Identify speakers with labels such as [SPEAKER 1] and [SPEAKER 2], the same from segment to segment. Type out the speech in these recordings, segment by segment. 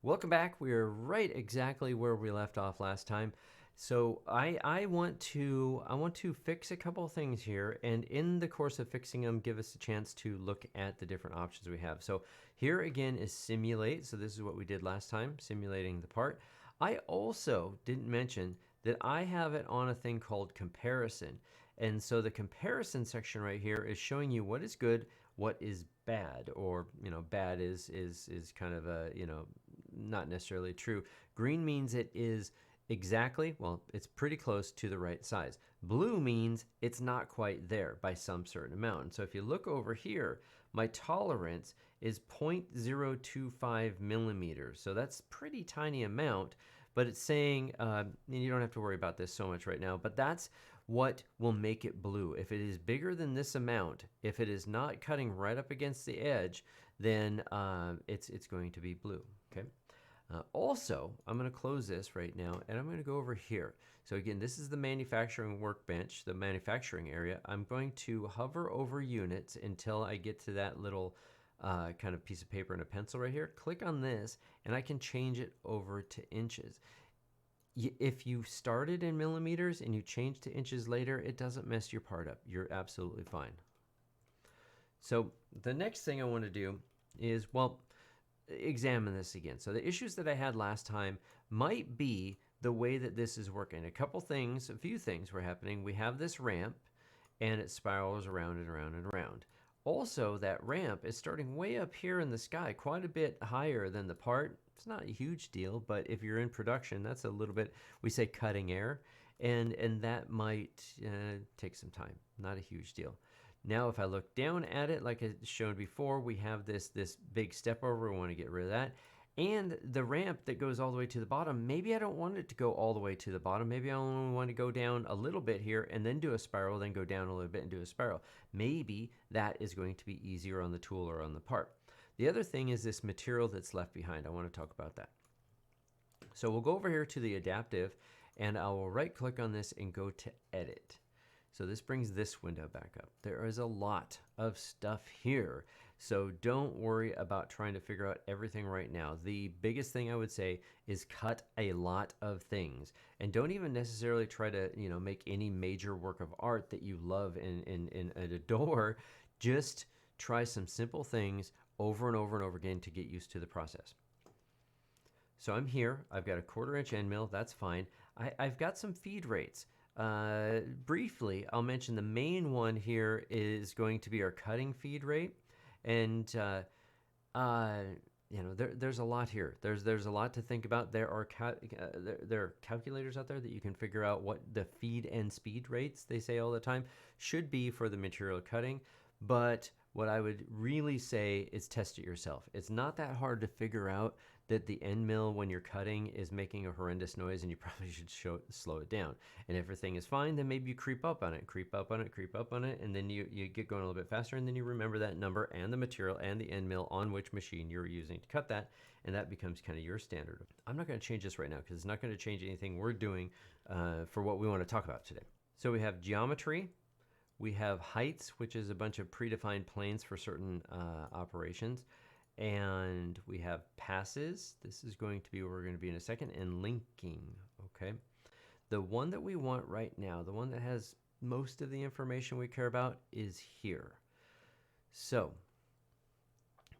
[SPEAKER 1] Welcome back. We are right exactly where we left off last time. So I want to fix a couple of things here, and in the course of fixing them, give us a chance to look at the different options we have. So here again is simulate. So this is what we did last time, simulating the part. I also didn't mention that I have it on a thing called comparison. And so the comparison section right here is showing you what is good, what is bad, or bad is kind of a not necessarily true. Green means it is exactly, well, it's pretty close to the right size. Blue means it's not quite there by some certain amount. And so if you look over here, my tolerance is 0.025 millimeters. So that's pretty tiny amount, but it's saying, and you don't have to worry about this so much right now, but that's what will make it blue. If it is bigger than this amount, if it is not cutting right up against the edge, then it's going to be blue, okay? Also, I'm going to close this right now, and I'm going to go over here. So again, this is the manufacturing workbench, the manufacturing area. I'm going to hover over units until I get to that little kind of piece of paper and a pencil right here. Click on this, and I can change it over to inches. If you started in millimeters and you change to inches later, it doesn't mess your part up. You're absolutely fine. So the next thing I want to do is, well, examine this again. So the issues that I had last time might be the way that this is working. A few things were happening. We have this ramp and it spirals around and around and around. Also, that ramp is starting way up here in the sky, quite a bit higher than the part. It's not a huge deal, but if you're in production, that's a little bit, we say cutting air, and that might take some time. Not a huge deal. Now, if I look down at it, like I showed before, we have this big step over. We want to get rid of that. And the ramp that goes all the way to the bottom, maybe I don't want it to go all the way to the bottom. Maybe I only want to go down a little bit here and then do a spiral, then go down a little bit and do a spiral. Maybe that is going to be easier on the tool or on the part. The other thing is this material that's left behind. I want to talk about that. So we'll go over here to the adaptive, and I will right click on this and go to edit. So this brings this window back up. There is a lot of stuff here. So don't worry about trying to figure out everything right now. The biggest thing I would say is cut a lot of things. And don't even necessarily try to make any major work of art that you love and adore. Just try some simple things over and over and over again to get used to the process. So I'm here. I've got a 1/4 inch end mill. That's fine. I've got some feed rates. Briefly, I'll mention the main one here is going to be our cutting feed rate, and there's a lot here. There's a lot to think about. There are calculators out there that you can figure out what the feed and speed rates, they say all the time, should be for the material cutting. But what I would really say is test it yourself. It's not that hard to figure out that the end mill, when you're cutting, is making a horrendous noise, and you probably should slow it down. And if everything is fine, then maybe you creep up on it, and then you get going a little bit faster, and then you remember that number and the material and the end mill on which machine you're using to cut that, and that becomes kind of your standard. I'm not going to change this right now because it's not going to change anything we're doing for what we want to talk about today. So we have geometry. We have heights, which is a bunch of predefined planes for certain operations. And we have passes. This is going to be where we're going to be in a second. And linking, okay? The one that we want right now, the one that has most of the information we care about, is here. So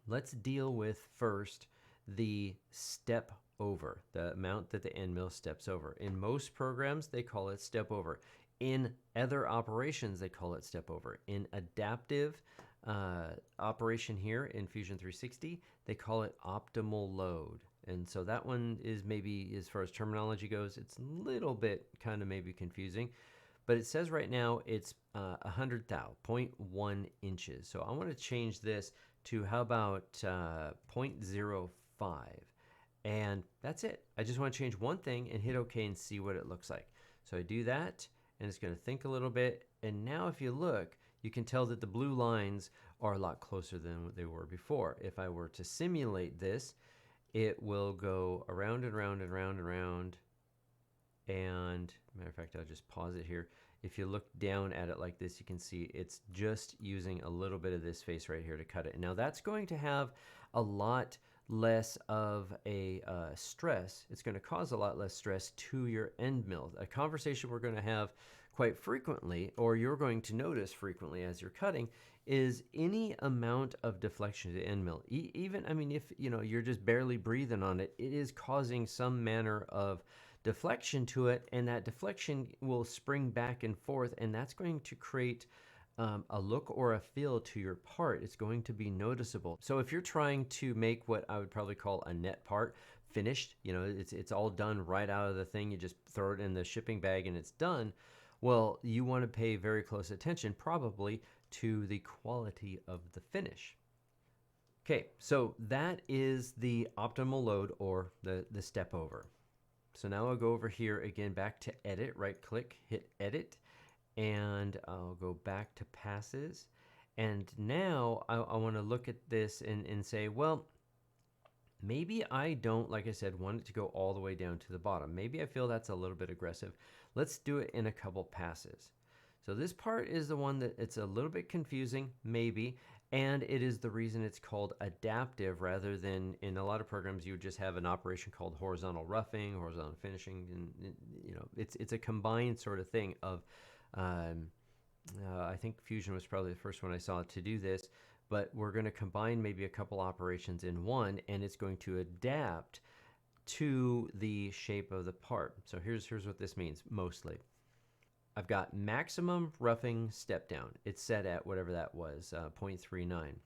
[SPEAKER 1] let's deal with first the step over, the amount that the end mill steps over. In most programs, they call it step over. In other operations, they call it step over. In adaptive operation here in Fusion 360, they call it optimal load. And so that one is maybe, as far as terminology goes, it's a little bit kind of maybe confusing. But it says right now it's 100 thou, 0.1 inches. So I want to change this to, how about 0.05? And that's it. I just want to change one thing and hit OK and see what it looks like. So I do that, and it's going to think a little bit. And now if you look, you can tell that the blue lines are a lot closer than they were before. If I were to simulate this, it will go around and around and around and around. And matter of fact, I'll just pause it here. If you look down at it like this, you can see it's just using a little bit of this face right here to cut it. Now that's going to have a lot less of a stress. It's going to cause a lot less stress to your end mill. A conversation we're going to have quite frequently, or you're going to notice frequently as you're cutting, is any amount of deflection to the end mill. Even, I mean, if you're just barely breathing on it, it is causing some manner of deflection to it, and that deflection will spring back and forth, and that's going to create a look or a feel to your part. It's going to be noticeable. So if you're trying to make what I would probably call a net part finished, it's all done right out of the thing, you just throw it in the shipping bag and it's done. Well, you want to pay very close attention probably to the quality of the finish. Okay, so that is the optimal load, or the step over. So now I'll go over here again, back to edit, right click, hit edit, and I'll go back to passes. And now I want to look at this and say, well, maybe I don't, like I said, want it to go all the way down to the bottom. Maybe I feel that's a little bit aggressive. Let's do it in a couple passes. So this part is the one that it's a little bit confusing, maybe, and it is the reason it's called adaptive, rather than in a lot of programs you would just have an operation called horizontal roughing, horizontal finishing, and it's a combined sort of thing of I think Fusion was probably the first one I saw to do this, but we're going to combine maybe a couple operations in one, and it's going to adapt to the shape of the part. So here's what this means mostly. I've got maximum roughing step down. It's set at whatever that was, 0.39.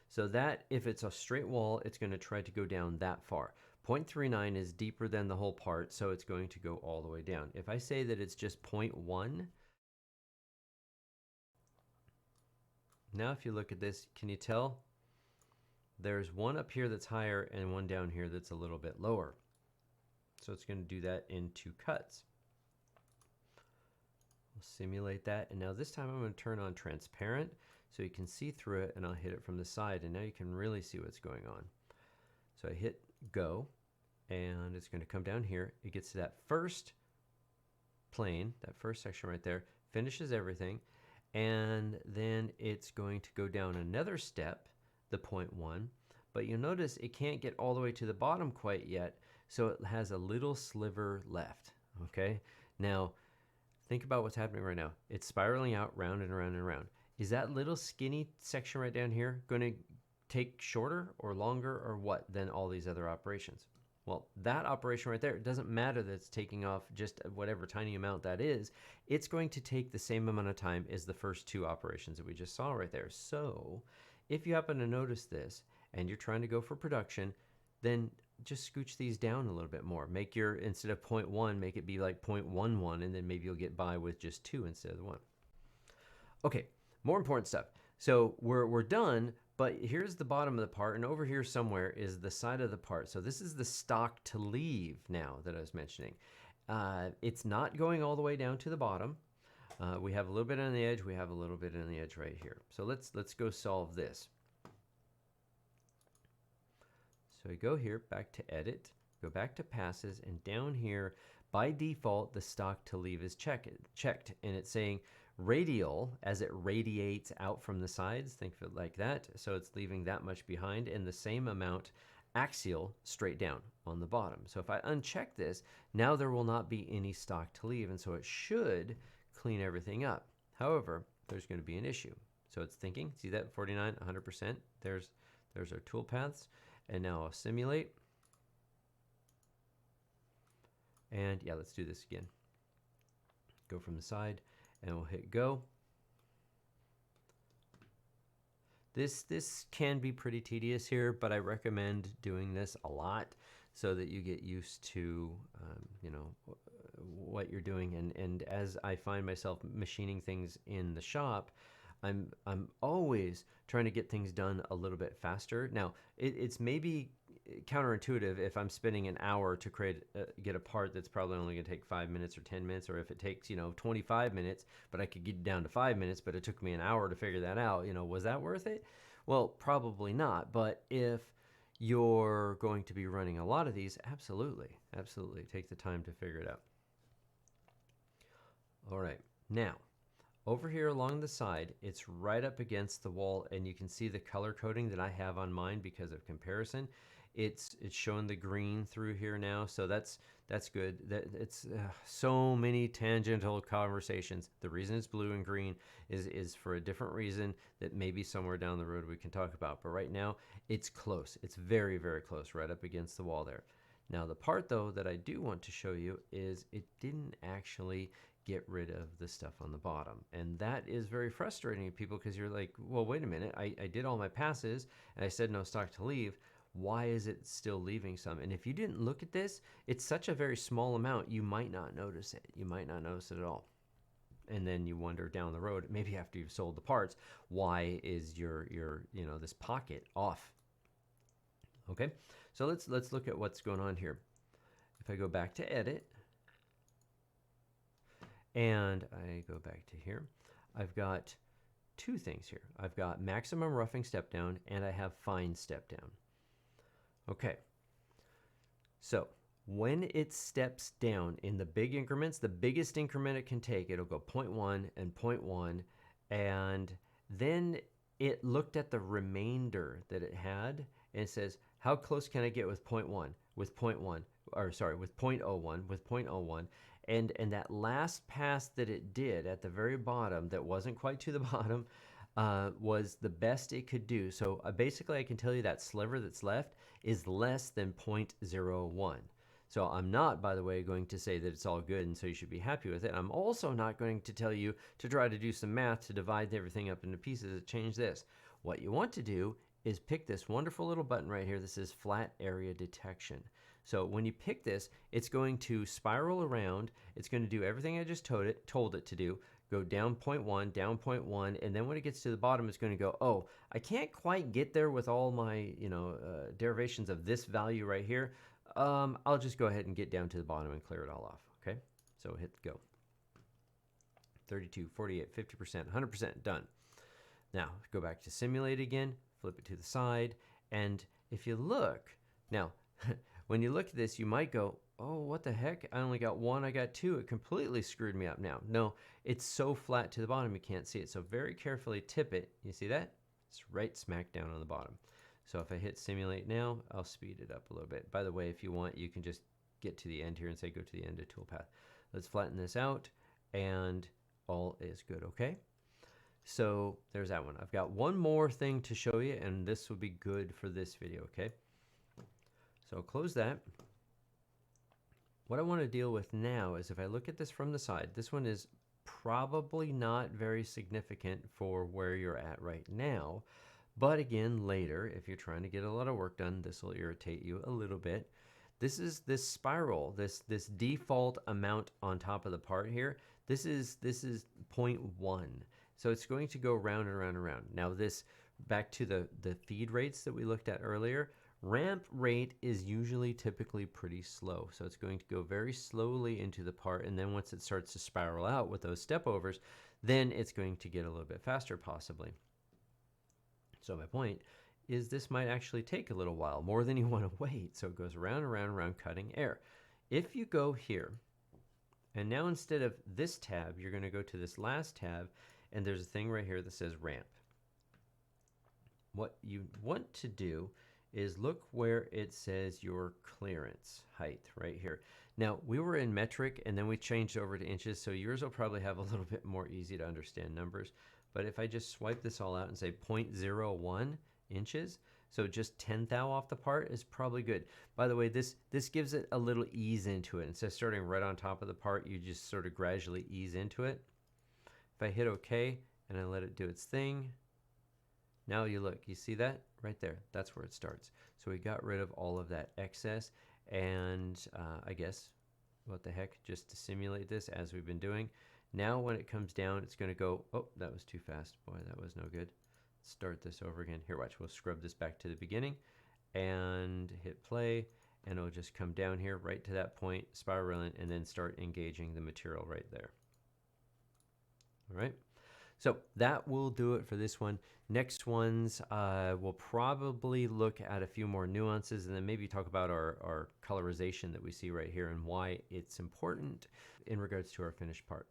[SPEAKER 1] So that, if it's a straight wall, it's going to try to go down that far. 0.39 is deeper than the whole part, so it's going to go all the way down. If I say that it's just 0.1, now if you look at this, can you tell? There's one up here that's higher and one down here that's a little bit lower. So it's going to do that in two cuts. We'll simulate that, and now this time I'm going to turn on transparent so you can see through it, and I'll hit it from the side, and now you can really see what's going on. So I hit go, and it's going to come down here. It gets to that first plane, that first section right there, finishes everything, and then it's going to go down another step, the 0.1, but you'll notice it can't get all the way to the bottom quite yet, so it has a little sliver left. Okay, now think about what's happening right now. It's spiraling out round and around and around. Is that little skinny section right down here going to take shorter or longer or what than all these other operations? Well, that operation right there, it doesn't matter that it's taking off just whatever tiny amount that is. It's going to take the same amount of time as the first two operations that we just saw right there. So if you happen to notice this and you're trying to go for production, then just scooch these down a little bit more. Make your, instead of 0.1, make it be like 0.11, and then maybe you'll get by with just 2 instead of the 1. Okay, more important stuff. So we're done, but here's the bottom of the part, and over here somewhere is the side of the part. So this is the stock to leave now that I was mentioning. It's not going all the way down to the bottom. We have a little bit on the edge. We have a little bit on the edge right here. So let's go solve this. So we go here, back to edit, go back to passes, and down here, by default, the stock to leave is checked, and it's saying radial as it radiates out from the sides. Think of it like that. So it's leaving that much behind, and the same amount axial straight down on the bottom. So if I uncheck this, now there will not be any stock to leave, and so it should clean everything up. However, there's going to be an issue. So it's thinking, see that 49, 100%? There's our tool paths. And now I'll simulate. And yeah, let's do this again. Go from the side, and we'll hit go. This can be pretty tedious here, but I recommend doing this a lot so that you get used to what you're doing. And as I find myself machining things in the shop, I'm always trying to get things done a little bit faster. Now, it's maybe counterintuitive if I'm spending an hour to get a part that's probably only going to take 5 minutes or 10 minutes, or if it takes 25 minutes, but I could get it down to 5 minutes, but it took me an hour to figure that out. Was that worth it? Well, probably not. But if you're going to be running a lot of these, absolutely take the time to figure it out. All right, now Over here along the side, it's right up against the wall, and you can see the color coding that I have on mine because of comparison. It's showing the green through here now, so that's good. It's so many tangential conversations. The reason it's blue and green is for a different reason that maybe somewhere down the road we can talk about. But right now, it's close. It's very, very close, right up against the wall there. Now, the part though that I do want to show you is it didn't actually get rid of the stuff on the bottom. And that is very frustrating to people because you're like, well, wait a minute, I did all my passes and I said no stock to leave. Why is it still leaving some? And if you didn't look at this, it's such a very small amount, you might not notice it. You might not notice it at all. And then you wonder down the road, maybe after you've sold the parts, why is your this pocket off? Okay, so let's look at what's going on here. If I go back to edit, and I go back to here, I've got two things here. I've got maximum roughing step down and I have fine step down. Okay, so when it steps down in the big increments, the biggest increment it can take, it'll go 0.1 and 0.1, and then it looked at the remainder that it had and it says, how close can I get with 0.1, with 0.1, or sorry, with 0.01, with 0.01, and that last pass that it did at the very bottom that wasn't quite to the bottom was the best it could do. So basically I can tell you that sliver that's left is less than 0.01. So I'm not, by the way, going to say that it's all good and so you should be happy with it. I'm also not going to tell you to try to do some math to divide everything up into pieces and change this. What you want to do is pick this wonderful little button right here. This is flat area detection. So when you pick this, it's going to spiral around. It's going to do everything I just told it to do. Go down 0.1, down 0.1, and then when it gets to the bottom, it's going to go, oh, I can't quite get there with all my derivations of this value right here. I'll just go ahead and get down to the bottom and clear it all off. Okay, so hit go. 32, 48, 50%, 100% done. Now go back to simulate again, flip it to the side, and if you look now. When you look at this, you might go, oh, what the heck? I only got one, I got two. It completely screwed me up now. No, it's so flat to the bottom you can't see it. So very carefully tip it. You see that? It's right smack down on the bottom. So if I hit simulate now, I'll speed it up a little bit. By the way, if you want, you can just get to the end here and say go to the end of toolpath. Let's flatten this out and all is good, okay? So there's that one. I've got one more thing to show you and this will be good for this video, okay? So close that. What I want to deal with now is if I look at this from the side, this one is probably not very significant for where you're at right now. But again, later, if you're trying to get a lot of work done, this will irritate you a little bit. This is this spiral, this default amount on top of the part here. This is 0.1. So it's going to go round and round and round. Now this, back to the feed rates that we looked at earlier, ramp rate is usually typically pretty slow. So it's going to go very slowly into the part, and then once it starts to spiral out with those step overs, then it's going to get a little bit faster possibly. So my point is this might actually take a little while, more than you want to wait. So it goes around and around and around cutting air. If you go here, and now instead of this tab, you're going to go to this last tab, and there's a thing right here that says ramp. What you want to do is look where it says your clearance height right here. Now we were in metric and then we changed over to inches, so yours will probably have a little bit more easy to understand numbers. But if I just swipe this all out and say 0.01 inches, so just 1/10 thou off the part is probably good. By the way, this gives it a little ease into it. Instead of starting right on top of the part, you just sort of gradually ease into it. If I hit OK and I let it do its thing, now you look, you see that right there? That's where it starts. So we got rid of all of that excess, and I guess, what the heck, just to simulate this as we've been doing. Now when it comes down, it's going to go, oh, that was too fast. Boy, that was no good. Let's start this over again. Here, watch, we'll scrub this back to the beginning and hit play, and it'll just come down here right to that point, spiraling, and then start engaging the material right there. All right. So that will do it for this one. Next ones, we'll probably look at a few more nuances and then maybe talk about our colorization that we see right here and why it's important in regards to our finished part.